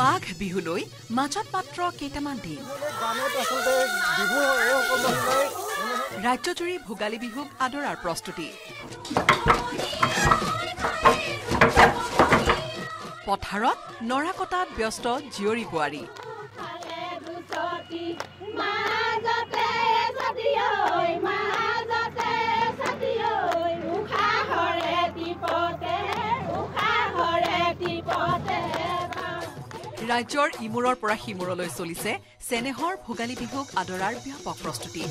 মাঘ বিহুলৈ মাজত মাত্ৰ কেইটামান দিন ৰাজ্যজুৰি ভোগালী বিহুক আদৰাৰ প্ৰস্তুতি পথাৰত নৰা কটাত ব্যস্ত জীয়ৰী বোৱাৰী ৰাজ্যৰ ইমূৰৰ পৰা সিমূৰলৈ চলিছে চেনেহৰ ভোগালী বিহুক আদৰাৰ ব্যাপক প্ৰস্তুতি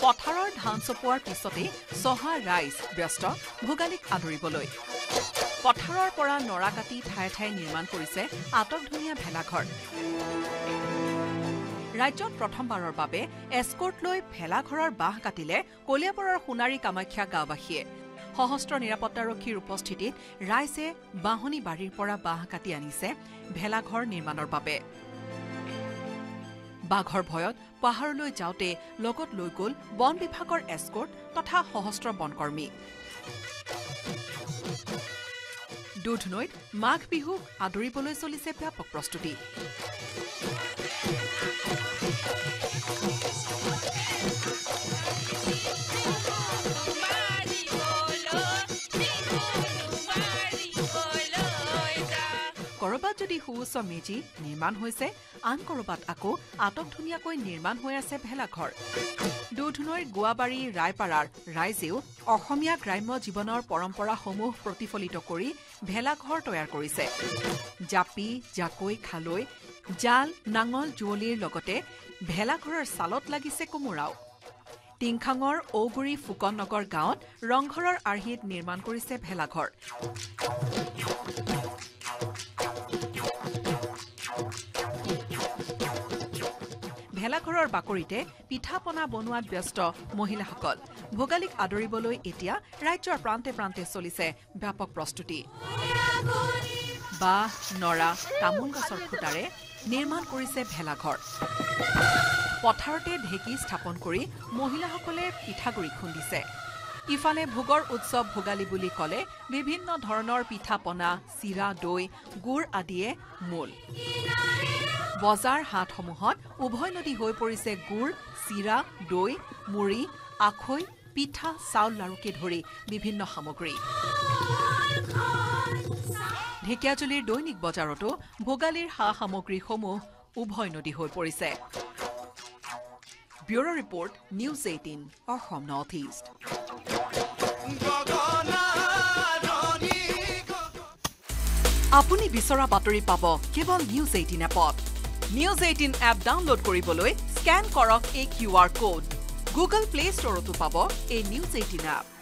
পথাৰৰ ধান চপোৱাৰ পিছতে চহা ৰাইজ ব্যস্ত ভোগালীক আদৰিবলৈ পথাৰৰ পৰা নৰা কাটি ঠায়ে ঠায়ে নিৰ্মাণ কৰিছে আটকধুনীয়া ভেলাঘৰ ৰাজ্যত প্ৰথমবাৰৰ বাবে এস্কৰ্ট লৈ ভেলাঘৰৰ বাঁহ কাটিলে কলিয়াবৰৰ সোণাৰী কামাখ্যা গাঁওবাসীয়ে সহস্ৰ নিৰাপত্তাৰক্ষীৰ উপস্থিতিত ৰাইজে বাহনী বাৰীৰ পৰা বাঁহ কাটি আনিছে ভেলাঘৰ নিৰ্মাণৰ বাবে বাঘৰ ভয়ত পাহাৰলৈ যাওঁতে লগত লৈ গ'ল বন বিভাগৰ এস্কৰ্ট তথা সহস্ৰ বনকৰ্মী দুধনৈত মাঘ বিহুক আদৰিবলৈ চলিছে ব্যাপক প্ৰস্তুতি কৰবাত যদি সুউচ্চ মেজি নিৰ্মাণ হৈছে আন কৰবাত আকৌ আটকধুনীয়াকৈ নিৰ্মাণ হৈ আছে ভেলাঘৰ দুধনৈৰ গোৱাবাৰী ৰায়পাৰাৰ ৰাইজেও অসমীয়া গ্ৰাম্য জীৱনৰ পৰম্পৰাসমূহ প্ৰতিফলিত কৰি ভেলাঘৰ তৈয়াৰ কৰিছে জাপি জাকৈ খালৈ জাল নাঙল জুৱলিৰ লগতে ভেলাঘৰৰ ছালত লাগিছে কোমোৰাও টিংখাঙৰ ঔগুৰি ফুকন নগৰ গাঁৱত ৰংঘৰৰ আৰ্হিত নিৰ্মাণ কৰিছে ভেলাঘৰ ভেলাঘৰৰ বাকৰিতে পিঠা পনা বনোৱাত ব্যস্ত মহিলাসকল ভোগালীক আদৰিবলৈ এতিয়া ৰাজ্যৰ প্ৰান্তে প্ৰান্তে চলিছে ব্যাপক প্ৰস্তুতি বাঁহ নৰা তামোল গছৰ খুঁটাৰে নিৰ্মাণ কৰিছে ভেলাঘৰ পথাৰতে ঢেঁকী স্থাপন কৰি মহিলাসকলে পিঠাগুৰি খুন্দিছে ইফালে ভোগৰ উৎসৱ ভোগালী বুলি ক'লে বিভিন্ন ধৰণৰ পিঠা পনা চিৰা দৈ গুড় আদিয়ে মূল বজাৰ হাটসমূহত উভয় নদী হৈ পৰিছে গুড় চিৰা দৈ মুড়ি আখৈ পিঠা চাউল লাৰুকে ধৰি বিভিন্ন সামগ্ৰী ঢেকিয়াজুলিৰ দৈনিক বজাৰতো ভোগালীৰ সা সামগ্ৰীসমূহ উভয় নদী হৈ পৰিছে bureau report news 18 Assam north east আপুনি বিচৰা বাতৰি পাব কেৱল নিউজ 18 এপত নিউজ 18 এপ ডাউনলোড কৰিবলৈ স্ক্যান কৰক এই QR কোড গুগল প্লে ষ্টৰতো পাব এই নিউজ 18 এপ